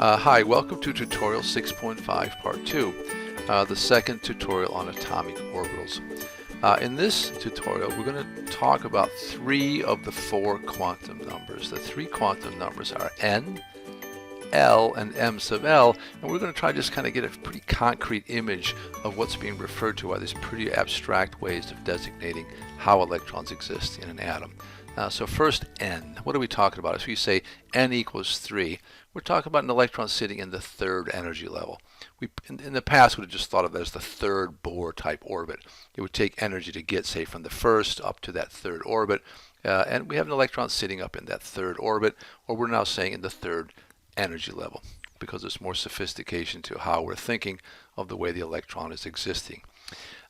Hi, welcome to tutorial 6.5 part 2, the second tutorial on atomic orbitals. In this tutorial we're going to talk about 3 of the 4 quantum numbers. The 3 quantum numbers are n, L, and m sub L, and we're going to try to just kind of get a pretty concrete image of what's being referred to by these pretty abstract ways of designating how electrons exist in an atom. So first, n. What are we talking about? If we say n equals 3, we're talking about an electron sitting in the 3rd energy level. We, in the past, would have just thought of it as the 3rd Bohr type orbit. It would take energy to get, say, from the 1st up to that 3rd orbit, and we have an electron sitting up in that 3rd orbit, or we're now saying in the 3rd energy level, because there's more sophistication to how we're thinking of the way the electron is existing.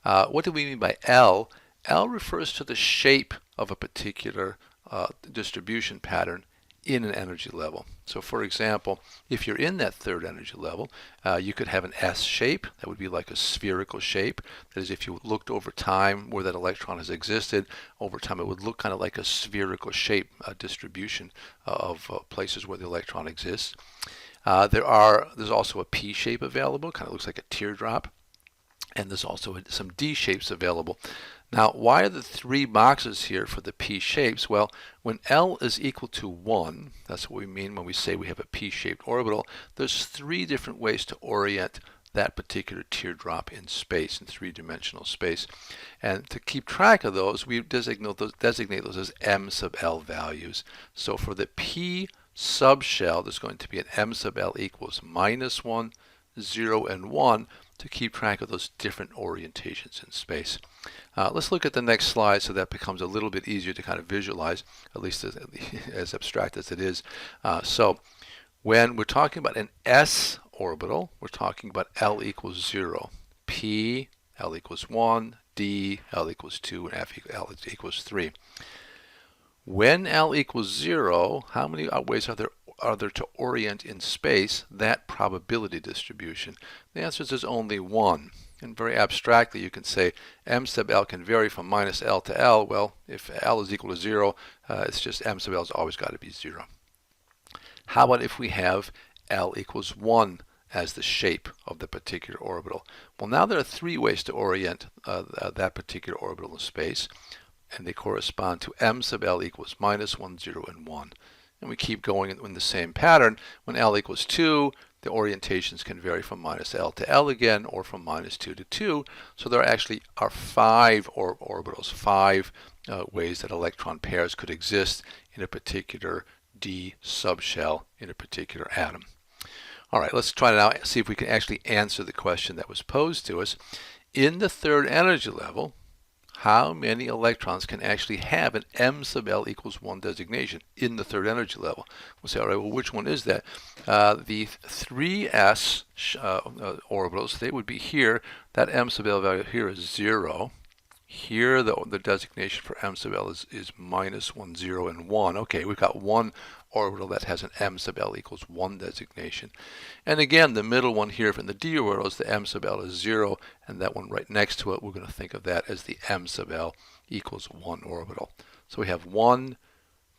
What do we mean by L? L refers to the shape of a particular distribution pattern in an energy level. So for example, if you're in that 3rd energy level, you could have an S shape. That would be like a spherical shape. That is, if you looked over time where that electron has existed, over time it would look kind of like a spherical shape distribution of places where the electron exists. There's also a P shape available, kind of looks like a teardrop. And there's also some D shapes available. Now, why are the 3 boxes here for the P shapes? Well, when L is equal to 1, that's what we mean when we say we have a P-shaped orbital, there's 3 different ways to orient that particular teardrop in space, in 3-dimensional space. And to keep track of those, we designate those as m sub L values. So for the P subshell, there's going to be an m sub L equals -1, 0, and 1 to keep track of those different orientations in space. Let's look at the next slide so that becomes a little bit easier to kind of visualize, at least as abstract as it is. So when we're talking about an S orbital, we're talking about L equals 0, P, L equals 1, D, L equals 2, and L equals 3. When L equals 0, how many ways are there to orient in space that probability distribution? The answer is there's only 1. And very abstractly, you can say m sub L can vary from -L to L. Well, if L is equal to 0, it's just m sub L has always got to be 0. How about if we have L equals 1 as the shape of the particular orbital? Well, now there are 3 ways to orient that particular orbital in space, and they correspond to m sub L equals -1, 0, and 1. And we keep going in the same pattern. When L equals 2, the orientations can vary from -L to L again, or from -2 to 2. So there actually are 5 orbitals, 5 ways that electron pairs could exist in a particular D subshell in a particular atom. All right, let's try to now see if we can actually answer the question that was posed to us. In the 3rd energy level, how many electrons can actually have an m sub L equals 1 designation in the 3rd energy level? We'll say, all right, well, which one is that? The 3s orbitals, they would be here. That m sub L value here is 0. Here, the designation for m sub L is -1, 0, and 1. Okay, we've got 1 orbital that has an m sub L equals 1 designation. And again, the middle one here from the D orbitals, the m sub L is 0, and that one right next to it, we're going to think of that as the m sub L equals 1 orbital. So we have 1,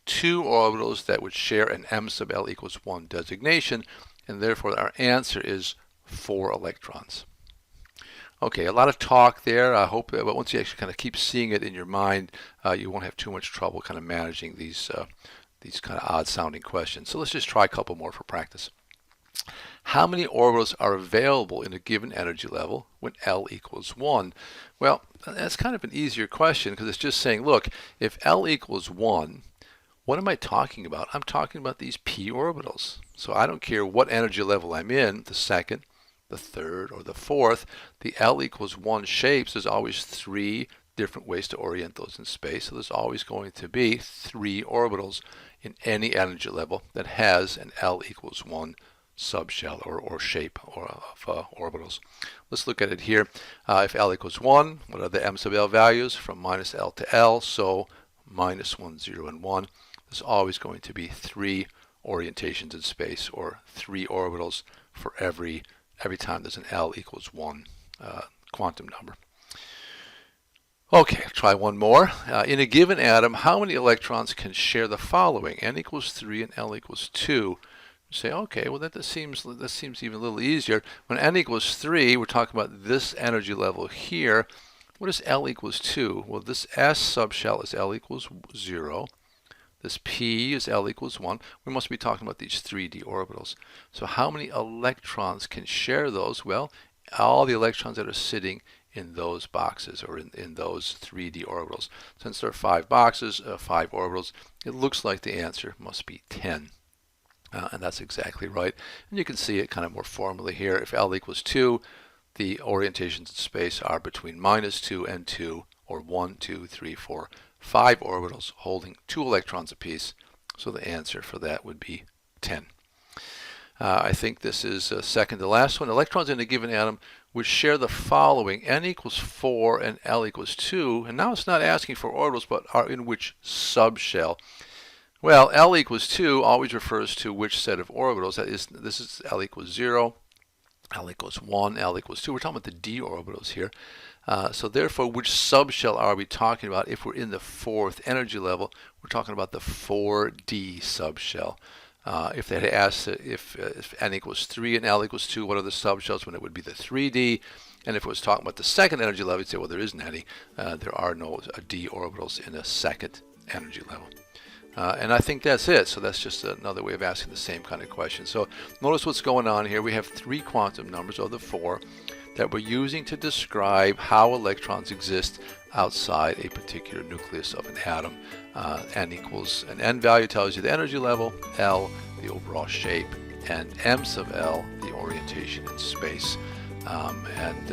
2 orbitals that would share an m sub L equals 1 designation, and therefore our answer is 4 electrons. Okay, a lot of talk there. I hope that once you actually kind of keep seeing it in your mind, you won't have too much trouble kind of managing these kind of odd-sounding questions. So let's just try a couple more for practice. How many orbitals are available in a given energy level when L equals 1? Well, that's kind of an easier question because it's just saying, look, if L equals 1, what am I talking about? I'm talking about these p orbitals. So I don't care what energy level I'm in, the 2nd, the 3rd, or the 4th, the L equals 1 shapes, there's always 3 different ways to orient those in space. So there's always going to be 3 orbitals in any energy level that has an L equals 1 subshell or shape of orbitals. Let's look at it here. If L equals 1, what are the m sub L values? From -L to L, so -1, 0, and 1. There's always going to be 3 orientations in space, or 3 orbitals for every time there's an L equals 1 quantum number. Okay, try one more. In a given atom, how many electrons can share the following? N equals 3 and L equals 2. say, okay, well that seems even a little easier. When n equals 3, we're talking about this energy level here. What is L equals 2? Well, this S subshell is L equals 0. This P is L equals 1. We must be talking about these 3D orbitals. So how many electrons can share those? Well, all the electrons that are sitting in those boxes, or in those 3D orbitals. Since there are 5 boxes, 5 orbitals, it looks like the answer must be 10. And that's exactly right. And you can see it kind of more formally here. If L equals 2, the orientations in space are between -2 and 2, or 1, 2, 3, 4, 5 orbitals holding 2 electrons apiece. So the answer for that would be 10. I think this is second to last one. Electrons in a given atom would share the following: n equals 4 and L equals 2. And now it's not asking for orbitals, but are in which subshell. Well, L equals 2 always refers to which set of orbitals. That is, this is L equals 0, L equals 1, L equals 2. We're talking about the d orbitals here. So therefore, which subshell are we talking about? If we're in the 4th energy level, we're talking about the 4D subshell. If they had asked if n equals 3 and L equals 2, what are the subshells, when it would be the 3D. And if it was talking about the 2nd energy level, you'd say, well, there isn't any. There are no d orbitals in a 2nd energy level. And I think that's it. So that's just another way of asking the same kind of question. So notice what's going on here. We have 3 quantum numbers of the 4 that we're using to describe how electrons exist outside a particular nucleus of an atom. N equals, an N value tells you the energy level, L the overall shape, and M sub L the orientation in space. And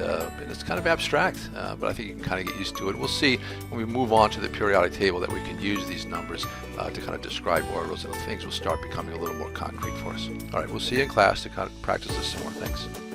it's kind of abstract, but I think you can kind of get used to it. We'll see when we move on to the periodic table that we can use these numbers to kind of describe orbitals, and things will start becoming a little more concrete for us. All right, we'll see you in class to kind of practice this some more. Thanks.